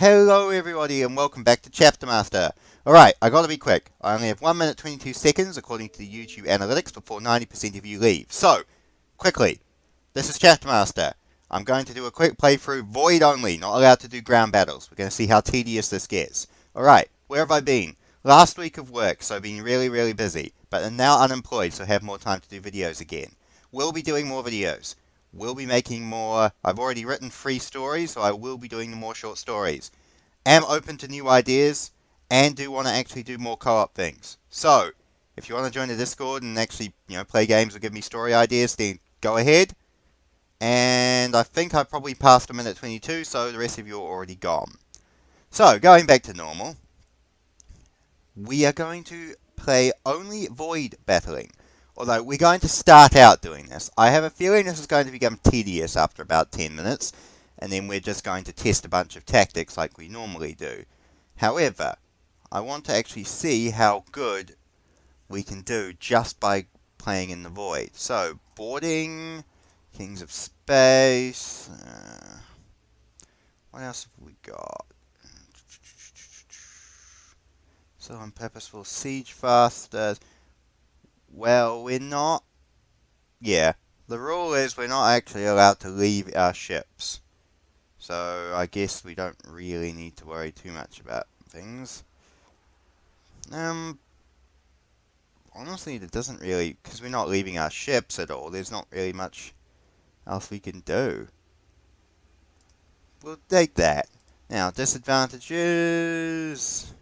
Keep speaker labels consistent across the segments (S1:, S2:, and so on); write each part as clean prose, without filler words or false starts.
S1: Hello everybody and welcome back to Chapter Master. Alright, I gotta be quick. I only have 1 minute 22 seconds according to the YouTube analytics before 90% of you leave. So, quickly, this is Chapter Master. I'm going to do a quick playthrough, void only, not allowed to do ground battles. We're going to see how tedious this gets. Alright, where have I been? Last week of work, so I've been really busy, but I'm now unemployed, so have more time to do videos again. We'll be doing more videos. We'll be making more. I've already written 3 stories, so I will be doing more short stories. Am open to new ideas, and do want to actually do more co-op things. So, if you want to join the Discord and actually, play games or give me story ideas, then go ahead. And I think I've probably passed 1 minute 22, so the rest of you are already gone. So, going back to normal, we are going to play only void battling. Although we're going to start out doing this. I have a feeling this is going to become tedious after about 10 minutes. And then we're just going to test a bunch of tactics like we normally do. However, I want to actually see how good we can do just by playing in the void. So, boarding, Kings of Space. What else have we got? So, unpurposeful siege faster. Well, we're not. Yeah, the rule is we're not actually allowed to leave our ships. So I guess we don't really need to worry too much about things. Honestly, it doesn't really, because we're not leaving our ships at all. There's not really much else we can do. We'll take that. Now, disadvantages.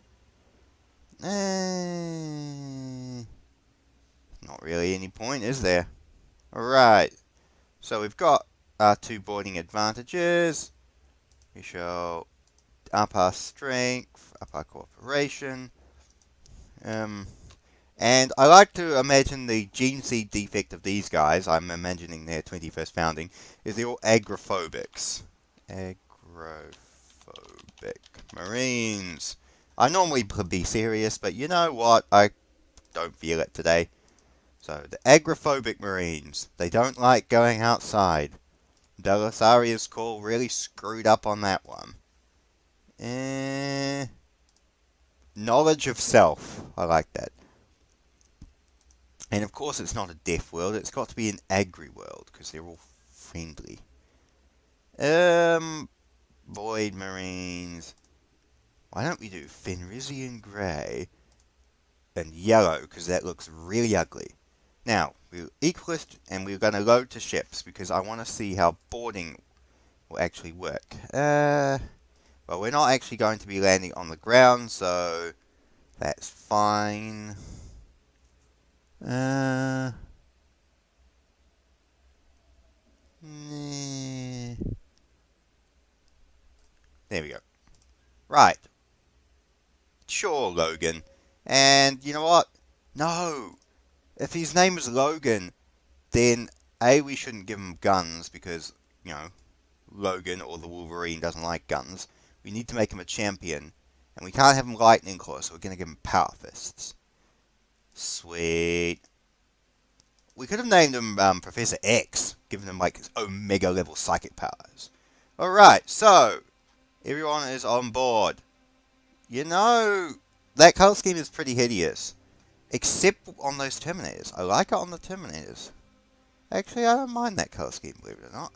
S1: Not really any point, is there? Alright, so we've got our 2 boarding advantages. We shall up our strength, up our cooperation. And I like to imagine the gene seed defect of these guys, I'm imagining their 21st founding, is they're all agrophobics. Agrophobic Marines. I normally be serious, but you know what? I don't feel it today. So, the agrophobic Marines. They don't like going outside. Delisaria's call really screwed up on that one. Knowledge of self. I like that. And of course it's not a deaf world. It's got to be an agri world, because they're all friendly. Void Marines. Why don't we do Fenrisian Grey and yellow, because that looks really ugly. Now, we'll equalist, and we're going to load to ships, because I want to see how boarding will actually work. Well, we're not actually going to be landing on the ground, so that's fine. Nah. There we go. Right. Sure, Logan. And you know what? No. If his name is Logan, then A, we shouldn't give him guns because, Logan or the Wolverine doesn't like guns. We need to make him a champion. And we can't have him lightning claw, so we're going to give him power fists. Sweet. We could have named him Professor X, given him like his omega level psychic powers. Alright, so everyone is on board. That color scheme is pretty hideous. Except on those Terminators. I like it on the Terminators. Actually, I don't mind that color scheme, believe it or not.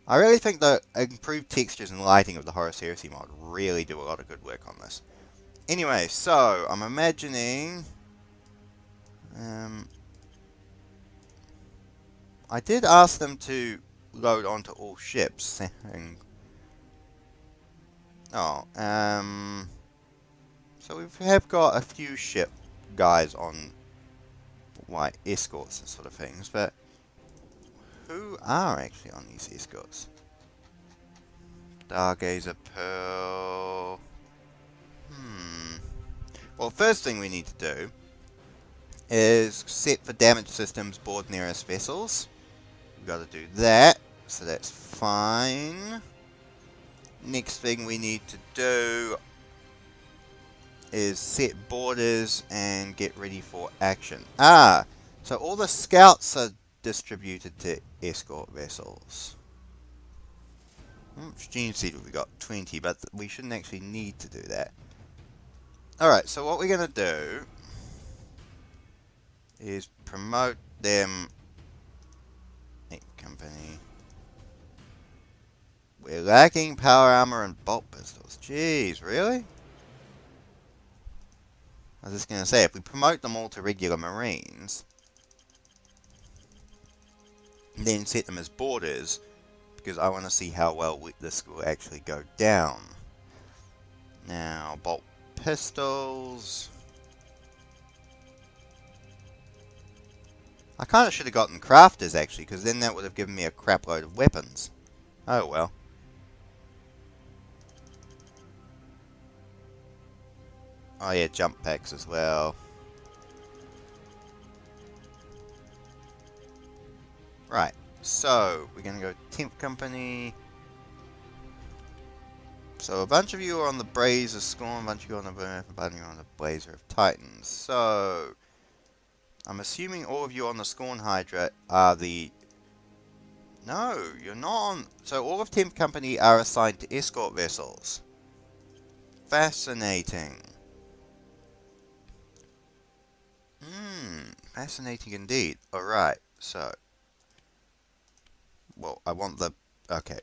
S1: I really think the improved textures and lighting of the Horus Heresy mod really do a lot of good work on this. Anyway, so, I'm imagining... I did ask them to load onto all ships. So we have got a few ship guys on white escorts and sort of things, but who are actually on these escorts? Stargazer Pearl. Well, first thing we need to do is set for damage systems board nearest vessels. We've got to do that, so that's fine. Next thing we need to do is set borders and get ready for action. So all the scouts are distributed to escort vessels. How much gene seed have we got? 20, but we shouldn't actually need to do that. Alright, so what we're going to do is promote them. Company. We're lacking power armor and bolt pistols. Jeez, really? I was just going to say, if we promote them all to regular Marines, then set them as boarders, because I want to see how well this will actually go down. Now, bolt pistols. I kind of should have gotten crafters, actually, because then that would have given me a crap load of weapons. Oh well. Oh yeah, jump packs as well. Right, so we're going to go 10th Company. So a bunch of you are on the Braze of Scorn, a bunch of you are on the Burn, a bunch of you are on the Blazer of Titans. So I'm assuming all of you on the Scorn Hydra are the... No, you're not on... So all of 10th Company are assigned to escort vessels. Fascinating. Fascinating indeed. Alright, so... Well, I want the... Okay.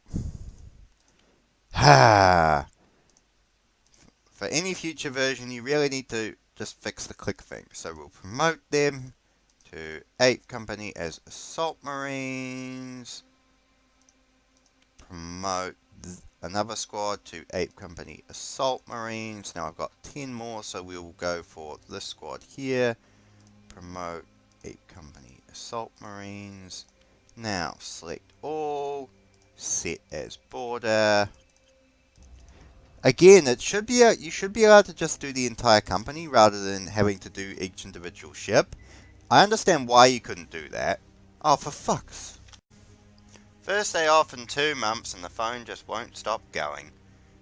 S1: Ha! For any future version, you really need to just fix the click thing. So we'll promote them to 8th Company as Assault Marines. Promote another squad to 8th Company Assault Marines. Now I've got 10 more, so we'll go for this squad here. Promote 8th Company Assault Marines. Now select all. Set as border. Again, it should be you should be allowed to just do the entire company rather than having to do each individual ship. I understand why you couldn't do that. Oh, for fuck's. First day off in 2 months and the phone just won't stop going.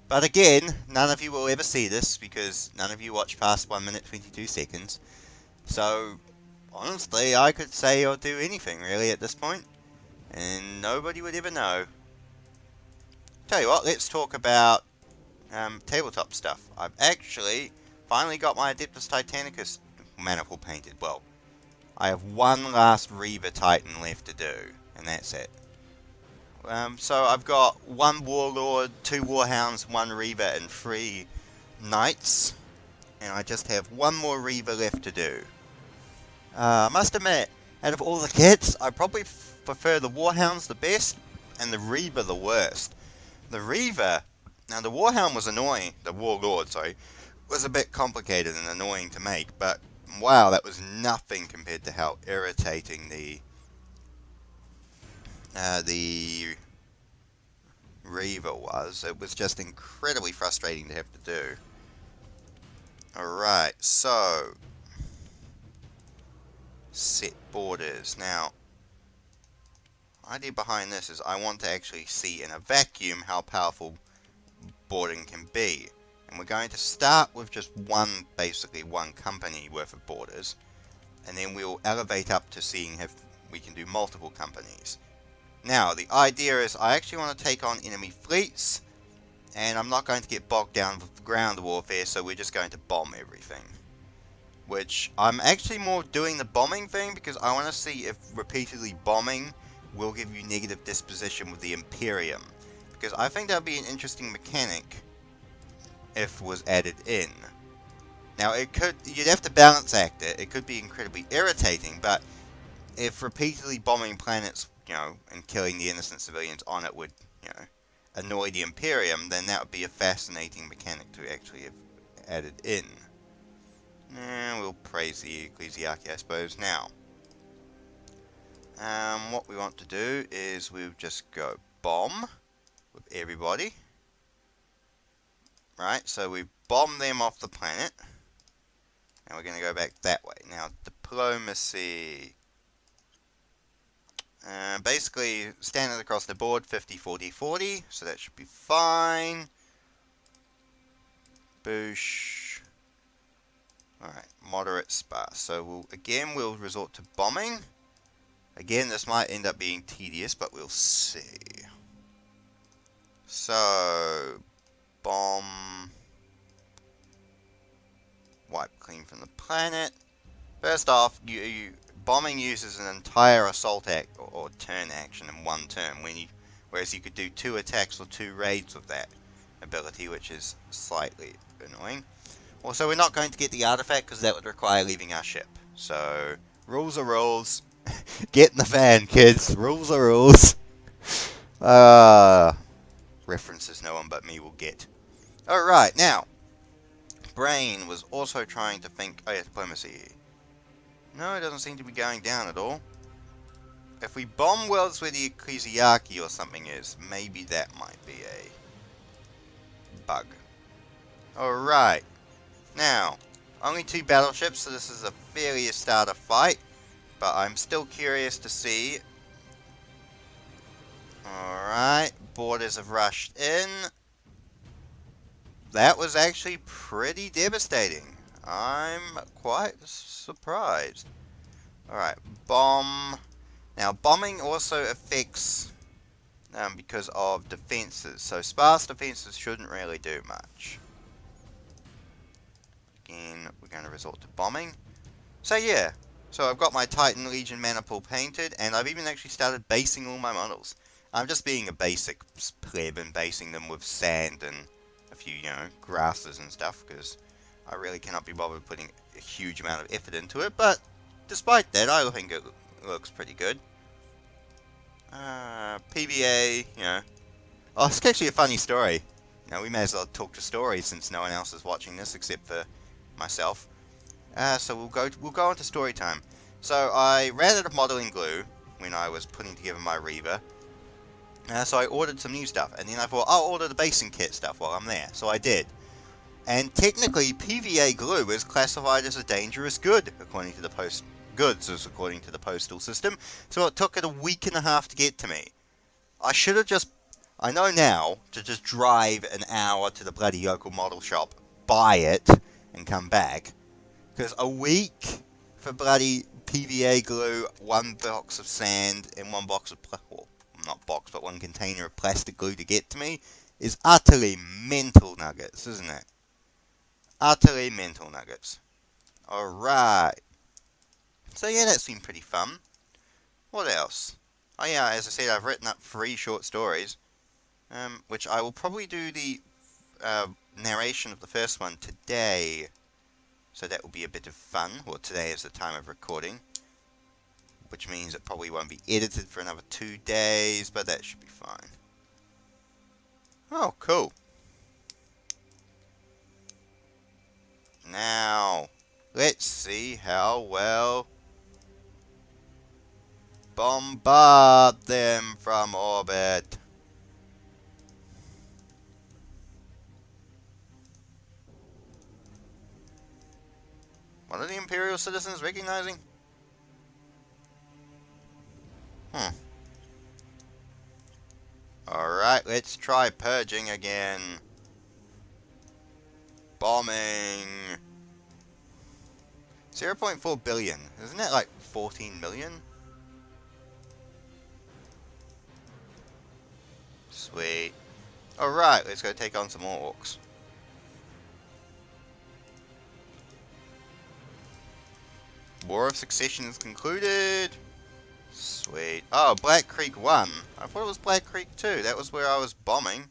S1: But again, none of you will ever see this because none of you watch past 1 minute 22 seconds. So, honestly, I could say or do anything really at this point, and nobody would ever know. Tell you what, let's talk about tabletop stuff. I've actually finally got my Adeptus Titanicus manifold painted. Well, I have one last Reaver Titan left to do, and that's it. So I've got 1 Warlord, 2 Warhounds, 1 Reaver, and 3 Knights. And I just have 1 more Reaver left to do. I must admit, out of all the kits, I probably prefer the Warhounds the best, and the Reaver the worst. The Reaver... Now, the Warhound was annoying, the Warlord, sorry, was a bit complicated and annoying to make, but wow, that was nothing compared to how irritating the Reaver was. It was just incredibly frustrating to have to do. Alright, so, set borders. Now, the idea behind this is I want to actually see in a vacuum how powerful boarding can be, and we're going to start with just basically one company worth of borders, and then we'll elevate up to seeing if we can do multiple companies. Now the idea is I actually want to take on enemy fleets, and I'm not going to get bogged down with ground warfare, so we're just going to bomb everything, which I'm actually more doing the bombing thing because I want to see if repeatedly bombing will give you negative disposition with the Imperium. Because I think that would be an interesting mechanic if it was added in. Now, you'd have to balance act it. It could be incredibly irritating, but if repeatedly bombing planets, and killing the innocent civilians on it would, annoy the Imperium, then that would be a fascinating mechanic to actually have added in. We'll praise the Ecclesiarchy, I suppose. Now, what we want to do is we'll just go bomb with everybody. Right, so we bomb them off the planet. And we're going to go back that way. Now, diplomacy. Basically, standard across the board, 50, 40, 40. So that should be fine. Boosh. Alright, moderate sparse. So, we'll resort to bombing. Again, this might end up being tedious, but we'll see. So, bomb, wipe clean from the planet. First off, bombing uses an entire assault act or turn action in one turn, whereas you could do 2 attacks or 2 raids with that ability, which is slightly annoying. Also, we're not going to get the artifact because that would require leaving our ship. So, rules are rules. Get in the van, kids. Rules are rules. References no one but me will get. Alright, now. Brain was also trying to think... Oh yeah, diplomacy. No, it doesn't seem to be going down at all. If we bomb worlds where the Ecclesiarchy or something is, maybe that might be a bug. Alright. Now, only 2 battleships, so this is a fairly starter fight. But I'm still curious to see. Alright, borders have rushed in. That was actually pretty devastating. I'm quite surprised. Alright, bomb. Now, bombing also affects because of defenses. So, sparse defenses shouldn't really do much. Again, we're going to resort to bombing. So, yeah. So, I've got my Titan Legion mana pool painted, and I've even actually started basing all my models. I'm just being a basic pleb and basing them with sand and a few, grasses and stuff, because I really cannot be bothered putting a huge amount of effort into it, but despite that, I think it looks pretty good. PVA, Oh, it's actually a funny story. We may as well talk to stories since no one else is watching this except for myself. So we'll go on to story time. So I ran out of modeling glue when I was putting together my Reaver. So I ordered some new stuff, and then I thought I'll order the basing kit stuff while I'm there. So I did. And technically, PVA glue is classified as a dangerous good according to the according to the postal system. So it took it a week and a half to get to me. I know now to just drive an hour to the bloody local model shop, buy it, and come back. Because a week for bloody PVA glue, 1 box of sand, and 1 box of... not box, but 1 container of plastic glue to get to me is utterly mental nuggets, isn't it? Utterly mental nuggets. Alright. So yeah, that's been pretty fun. What else? Oh yeah, as I said, I've written up 3 short stories, which I will probably do the narration of the first one today. So that will be a bit of fun. Well, today is the time of recording, which means it probably won't be edited for another 2 days, but that should be fine. Oh, cool. Now, let's see how well bombard them from orbit. What are the Imperial citizens recognizing? Alright, let's try purging again. Bombing. 0.4 billion. Isn't that like 14 million? Sweet. Alright, let's go take on some orcs. War of Succession is concluded. Sweet. Oh, Black Creek 1. I thought it was Black Creek 2. That was where I was bombing.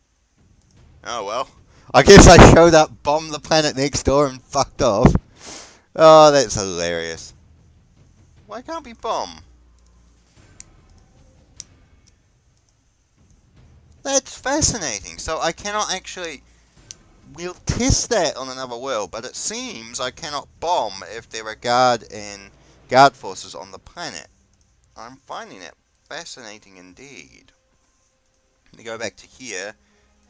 S1: Oh well. I guess I showed up, bombed the planet next door, and fucked off. Oh, that's hilarious. Why can't we bomb? That's fascinating. So I cannot actually... We'll test that on another world, but it seems I cannot bomb if there are guard forces on the planet. I'm finding it fascinating indeed. Let me go back to here,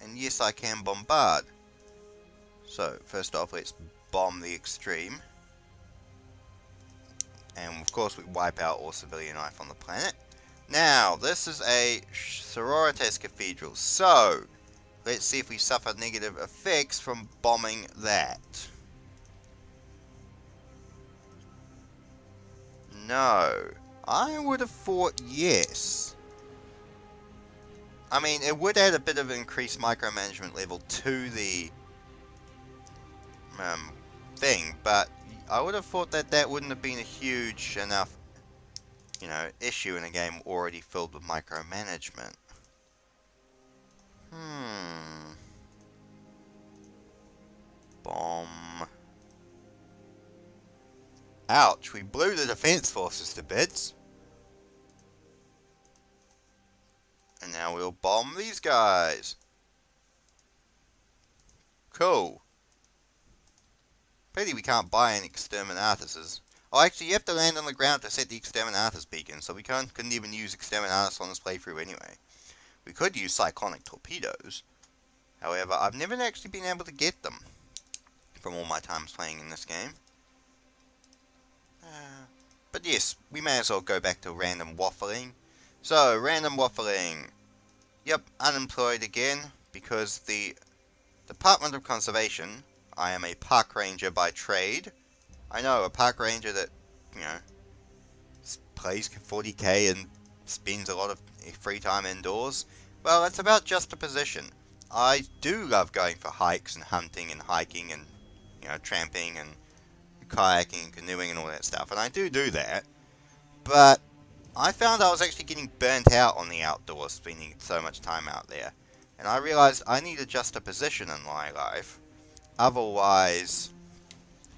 S1: and yes, I can bombard. So, first off, let's bomb the extreme. And of course, we wipe out all civilian life on the planet. Now, this is a Sororitas Cathedral, so let's see if we suffer negative effects from bombing that. No. I would have thought yes. I mean, it would add a bit of increased micromanagement level to the thing, but I would have thought that that wouldn't have been a huge enough, issue in a game already filled with micromanagement. Bomb. Ouch, we blew the defense forces to bits. And now we'll bomb these guys. Cool. Pity we can't buy any exterminatus. Oh, actually, you have to land on the ground to set the exterminatus beacon, so we couldn't even use exterminatus on this playthrough anyway. We could use cyclonic torpedoes. However, I've never actually been able to get them from all my times playing in this game. But yes, we may as well go back to random waffling. So, random waffling. Yep, unemployed again, because the Department of Conservation, I am a park ranger by trade. I know, a park ranger that, plays 40k and spends a lot of free time indoors. Well, it's about just a position. I do love going for hikes and hunting and hiking and, tramping and kayaking and canoeing and all that stuff. And I do that. But I found I was actually getting burnt out on the outdoors, spending so much time out there. And I realized I needed just a position in my life. Otherwise,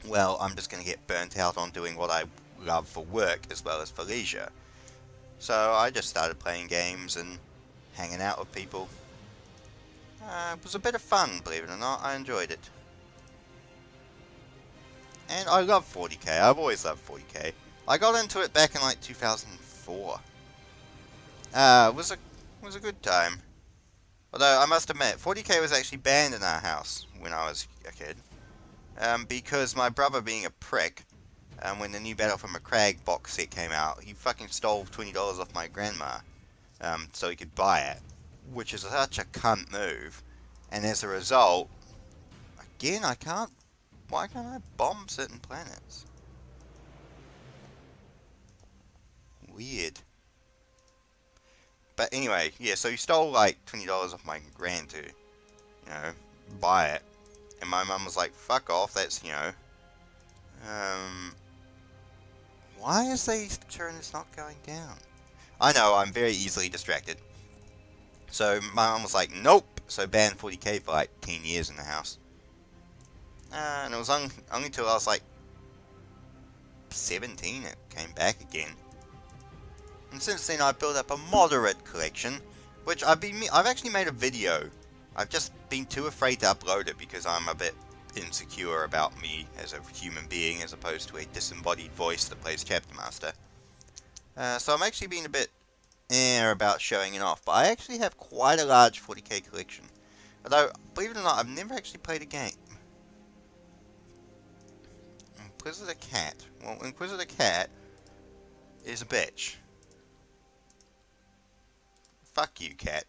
S1: well, I'm just going to get burnt out on doing what I love for work as well as for leisure. So I just started playing games and hanging out with people. It was a bit of fun, believe it or not. I enjoyed it. And I love 40k. I've always loved 40k. I got into it back in like 2004. It was a good time. Although I must admit, 40k was actually banned in our house when I was a kid. Because my brother, being a prick, when the new Battle for McCrag box set came out, he fucking stole $20 off my grandma, so he could buy it, which is such a cunt move. And as a result, again, why can't I bomb certain planets? Weird. But anyway, yeah, so he stole like $20 off my grand to, buy it. And my mum was like, fuck off, that's, why is the turn is not going down? I know, I'm very easily distracted. So my mum was like, nope, so banned 40k for like 10 years in the house. And it was only till I was like 17 it came back again. And since then I've built up a moderate collection, which I've actually made a video. I've just been too afraid to upload it because I'm a bit insecure about me as a human being as opposed to a disembodied voice that plays Chapter Master. So I'm actually being a bit about showing it off, but I actually have quite a large 40k collection. Although, believe it or not, I've never actually played a game. Inquisitor Cat. Well, Inquisitor Cat is a bitch. Fuck you, cat.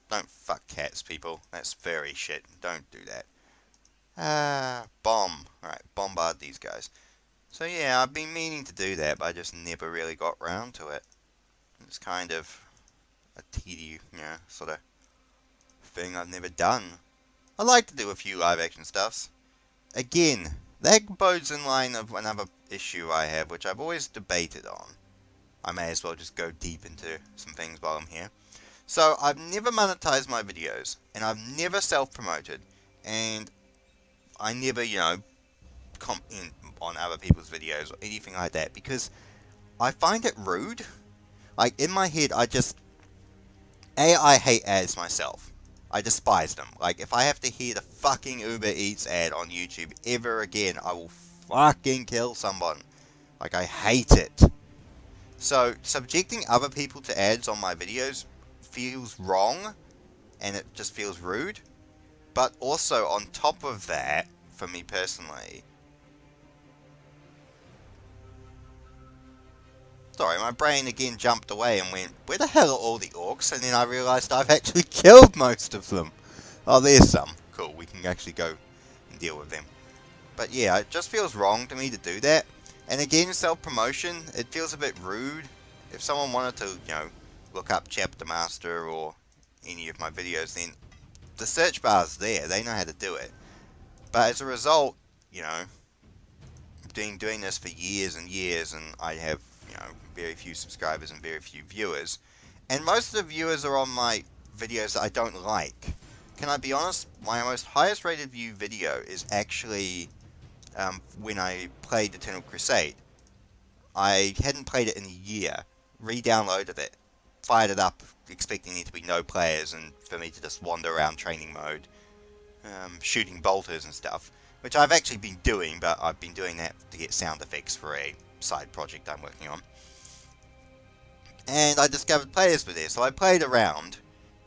S1: Don't fuck cats, people. That's very shit. Don't do that. Bomb. Alright, bombard these guys. So yeah, I've been meaning to do that, but I just never really got round to it. It's kind of a tedious, sort of thing I've never done. I like to do a few live action stuffs. Again, that bodes in line of another issue I have, which I've always debated on. I may as well just go deep into some things while I'm here. So, I've never monetized my videos, and I've never self-promoted, and I never, comment on other people's videos or anything like that, because I find it rude. Like, in my head, I hate ads myself. I despise them. Like, if I have to hear the fucking Uber Eats ad on YouTube ever again, I will fucking kill someone. Like, I hate it. So, subjecting other people to ads on my videos feels wrong, and it just feels rude. But also, on top of that, for me personally... Sorry, my brain again jumped away and went, where the hell are all the orcs? And then I realised I've actually killed most of them. Oh, there's some. Cool, we can actually go and deal with them. But yeah, it just feels wrong to me to do that. And again, self-promotion, it feels a bit rude. If someone wanted to, look up Chapter Master or any of my videos, then the search bar's there. They know how to do it. But as a result, you know, doing this for years and years, and I have, you know, very few subscribers and very few viewers. And most of the viewers are on my videos that I don't like. Can I be honest? My most highest rated view video is actually when I played Eternal Crusade. I hadn't played it in a year, re-downloaded it, fired it up expecting there to be no players and for me to just wander around training mode, shooting bolters and stuff, which I've actually been doing, but I've been doing that to get sound effects for a side project I'm working on. And I discovered players were there, so I played around,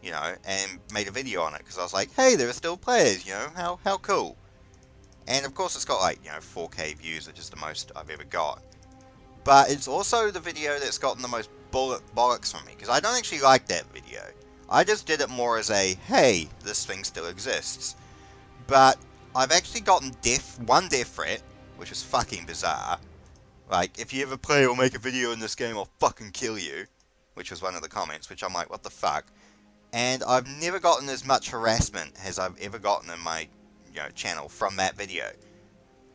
S1: you know, and made a video on it, because I was like, hey, there are still players, you know, how cool. And of course it's got like, you know, 4K views, which is the most I've ever got. But it's also the video that's gotten the most bollocks from me, because I don't actually like that video. I just did it more as a, hey, this thing still exists. But I've actually gotten one death threat, which is fucking bizarre. Like, if you ever play or make a video in this game, I'll fucking kill you. Which was one of the comments, which I'm like, what the fuck? And I've never gotten as much harassment as I've ever gotten in my, you know, channel from that video.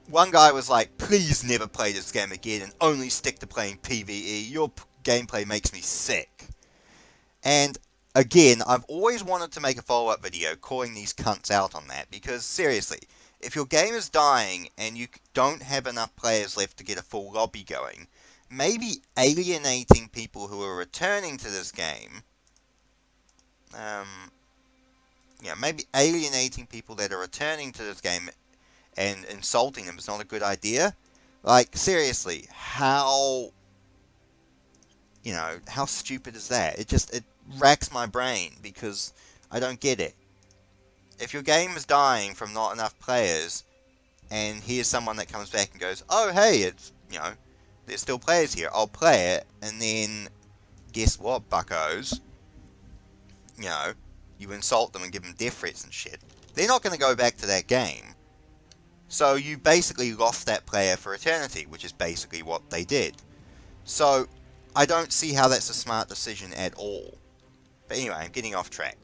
S1: One guy was like, please never play this game again and only stick to playing PvE. Your gameplay makes me sick. And again, I've always wanted to make a follow-up video calling these cunts out on that, because seriously, if your game is dying and you don't have enough players left to get a full lobby going, maybe alienating people who are returning to this game, maybe alienating people that are returning to this game and insulting them is not a good idea. Like, seriously, how stupid is that? It racks my brain, because I don't get it. If your game is dying from not enough players, and here's someone that comes back and goes, oh, hey, it's, you know, there's still players here, I'll play it, and then, guess what, buckos? You know, you insult them and give them death threats and shit. They're not going to go back to that game. So you basically lost that player for eternity, which is basically what they did. So, I don't see how that's a smart decision at all. But anyway, I'm getting off track.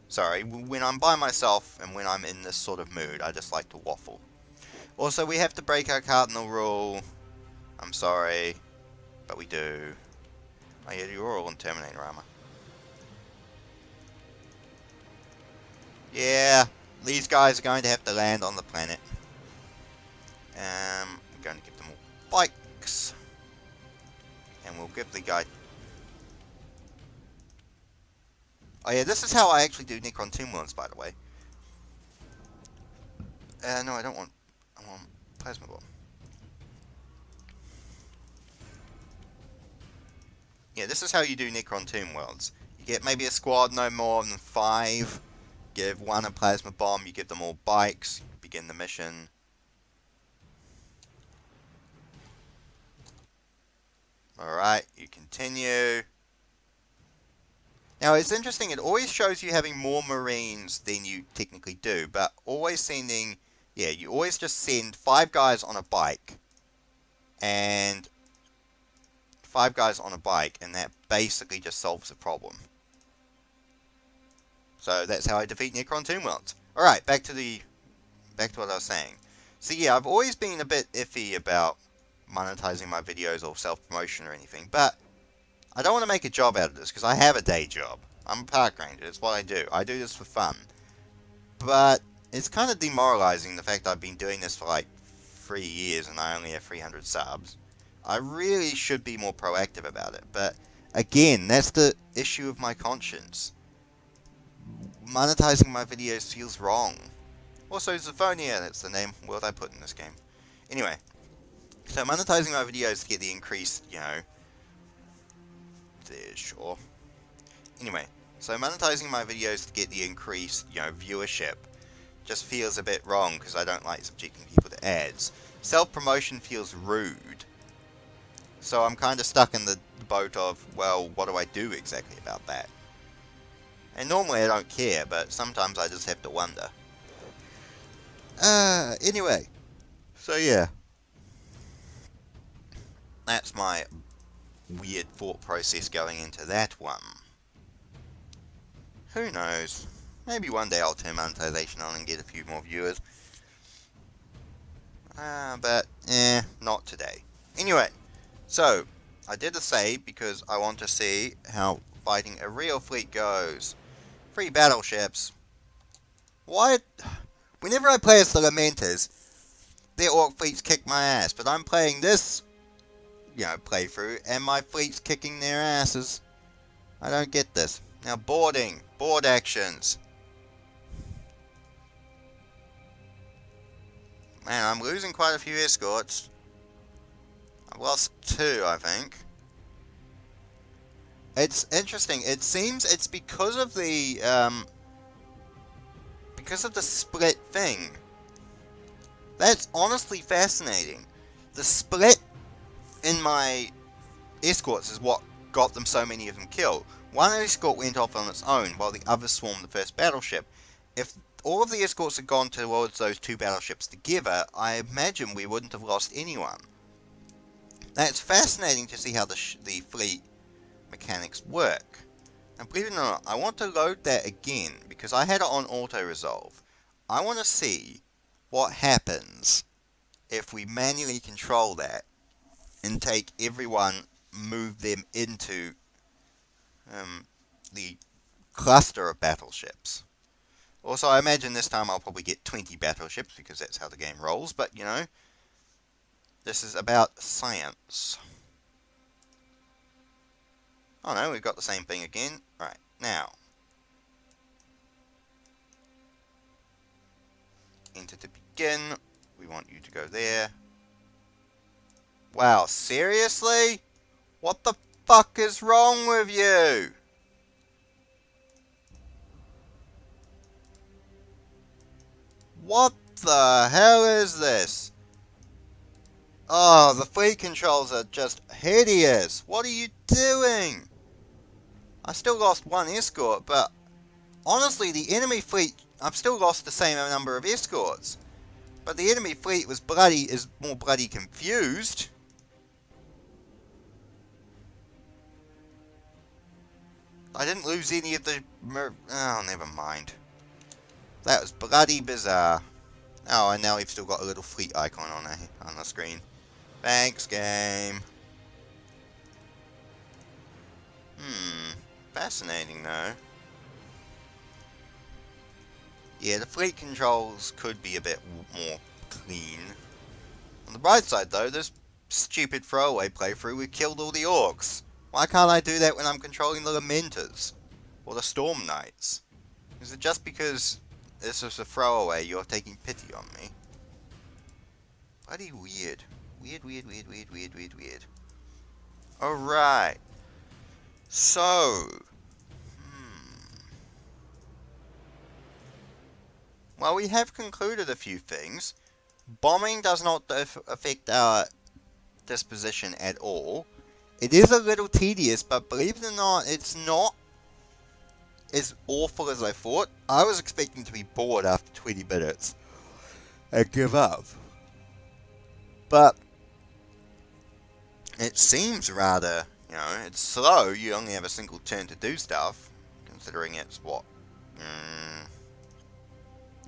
S1: Sorry, when I'm by myself and when I'm in this sort of mood, I just like to waffle. Also, we have to break our cardinal rule. I'm sorry, but we do. Oh yeah, you're all in Terminator armor. Yeah, these guys are going to have to land on the planet. I'm going to give them all bikes. And we'll give the guy... Oh yeah, this is how I actually do Necron Tomb Worlds, by the way. No, I don't want... I want Plasma Bomb. Yeah, this is how you do Necron Tomb Worlds. You get maybe a squad no more than 5. Give one a Plasma Bomb, you give them all bikes, begin the mission. Alright, you continue. Now, it's interesting, it always shows you having more Marines than you technically do, but always sending, yeah, you always just send 5 guys on a bike, and 5 guys on a bike, and that basically just solves the problem. So, that's how I defeat Necron Tomb Worlds. Alright, back to what I was saying. So yeah, I've always been a bit iffy about monetizing my videos or self-promotion or anything, but I don't want to make a job out of this, because I have a day job. I'm a park ranger, it's what I do. I do this for fun. But it's kind of demoralizing, the fact I've been doing this for like 3 years and I only have 300 subs. I really should be more proactive about it, but again, that's the issue of my conscience. Monetizing my videos feels wrong. Also, Zephonia, that's the word I put in this game. Anyway, so monetizing my videos to get the increased, you know, sure. Anyway, so monetizing my videos to get the increased, you know, viewership just feels a bit wrong, because I don't like subjecting people to ads. Self-promotion feels rude. So I'm kind of stuck in the boat of, well, what do I do exactly about that? And normally I don't care, but sometimes I just have to wonder. Anyway. So yeah. That's my weird thought process going into that one. Who knows? Maybe one day I'll turn monetization on and get a few more viewers. But, not today. Anyway, so, I did a save because I want to see how fighting a real fleet goes. 3 battleships. Why? Whenever I play as the Lamenters, their orc fleets kick my ass, but I'm playing this, playthrough, and my fleet's kicking their asses. I don't get this. Now, boarding. Board actions. Man, I'm losing quite a few escorts. I've lost 2, I think. It's interesting. It seems it's because of the split thing. That's honestly fascinating. The split in my escorts is what got them so many of them killed. One escort went off on its own while the other swarmed the first battleship. If all of the escorts had gone towards those 2 battleships together, I imagine we wouldn't have lost anyone. Now, it's fascinating to see how the fleet mechanics work. And believe it or not, I want to load that again, because I had it on auto-resolve. I want to see what happens if we manually control that and take everyone, move them into the cluster of battleships. Also, I imagine this time I'll probably get 20 battleships, because that's how the game rolls, but, this is about science. Oh no, we've got the same thing again. Right, now. Enter to begin. We want you to go there. Wow, seriously? What the fuck is wrong with you? What the hell is this? Oh, the fleet controls are just hideous. What are you doing? I still lost 1 escort, but honestly, the enemy fleet, I've still lost the same number of escorts. But the enemy fleet is more bloody confused. I didn't lose any of the... Oh, never mind. That was bloody bizarre. Oh, and now we've still got a little fleet icon on the screen. Thanks, game. Fascinating, though. Yeah, the fleet controls could be a bit more clean. On the bright side, though, this stupid throwaway playthrough, we killed all the orcs. Why can't I do that when I'm controlling the Lamenters? Or the Storm Knights? Is it just because this is a throwaway you're taking pity on me? Bloody weird. Weird. Alright. So. Well, we have concluded a few things. Bombing does not affect our disposition at all. It is a little tedious, but believe it or not, it's not as awful as I thought. I was expecting to be bored after 20 minutes and give up. But it seems rather, it's slow. You only have a single turn to do stuff, considering it's what?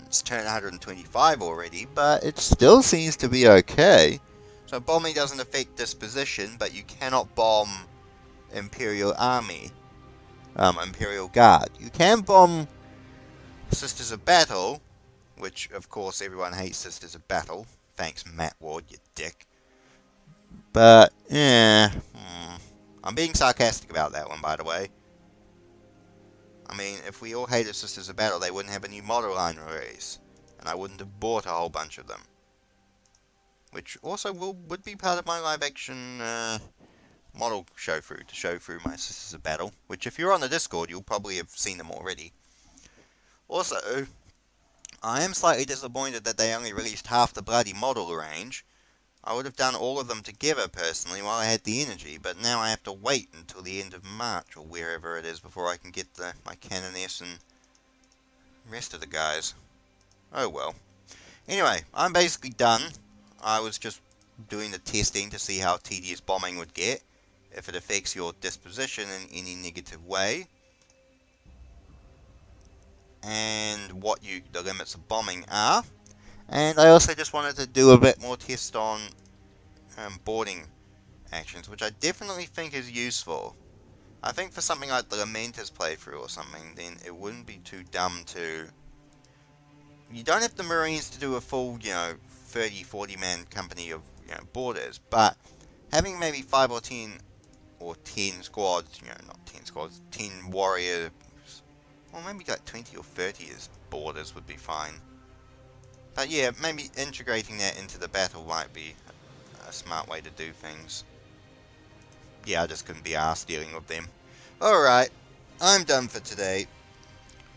S1: It's turn 125 already, but it still seems to be okay. So bombing doesn't affect disposition, but you cannot bomb Imperial Army, Imperial Guard. You can bomb Sisters of Battle, which of course everyone hates Sisters of Battle. Thanks, Matt Ward, you dick. But, yeah. I'm being sarcastic about that one, by the way. I mean, if we all hated Sisters of Battle, they wouldn't have a new model line release. And I wouldn't have bought a whole bunch of them. Which also would be part of my live-action model show-through, to show through my Sisters of Battle. Which, if you're on the Discord, you'll probably have seen them already. Also, I am slightly disappointed that they only released half the bloody model range. I would have done all of them together, personally, while I had the energy, but now I have to wait until the end of March, or wherever it is, before I can get my Canoness and rest of the guys. Oh well. Anyway, I'm basically done. I was just doing the testing to see how tedious bombing would get, if it affects your disposition in any negative way. and what the limits of bombing are. And I also just wanted to do a bit more test on boarding actions, which I definitely think is useful. I think for something like the Lamenter's playthrough or something, then it wouldn't be too dumb to... You don't have the Marines to do a full, 30, 40 man company of, boarders, but having maybe 5 or 10 or 10 squads, not 10 squads, 10 warriors, or maybe like 20 or 30 as boarders would be fine. But yeah, maybe integrating that into the battle might be a smart way to do things. Yeah, I just couldn't be arsed dealing with them. Alright, I'm done for today.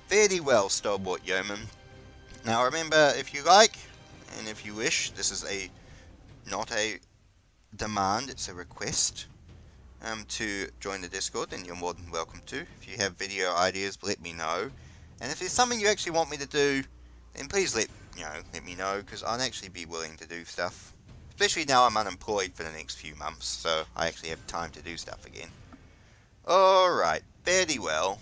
S1: Fairly well, stalwart yeoman. Now remember, if you like, and if you wish, this is not a demand, it's a request, to join the Discord, then you're more than welcome to. If you have video ideas, let me know. And if there's something you actually want me to do, then please let me know, because I'd actually be willing to do stuff. Especially now I'm unemployed for the next few months, so I actually have time to do stuff again. Alright, fairly well.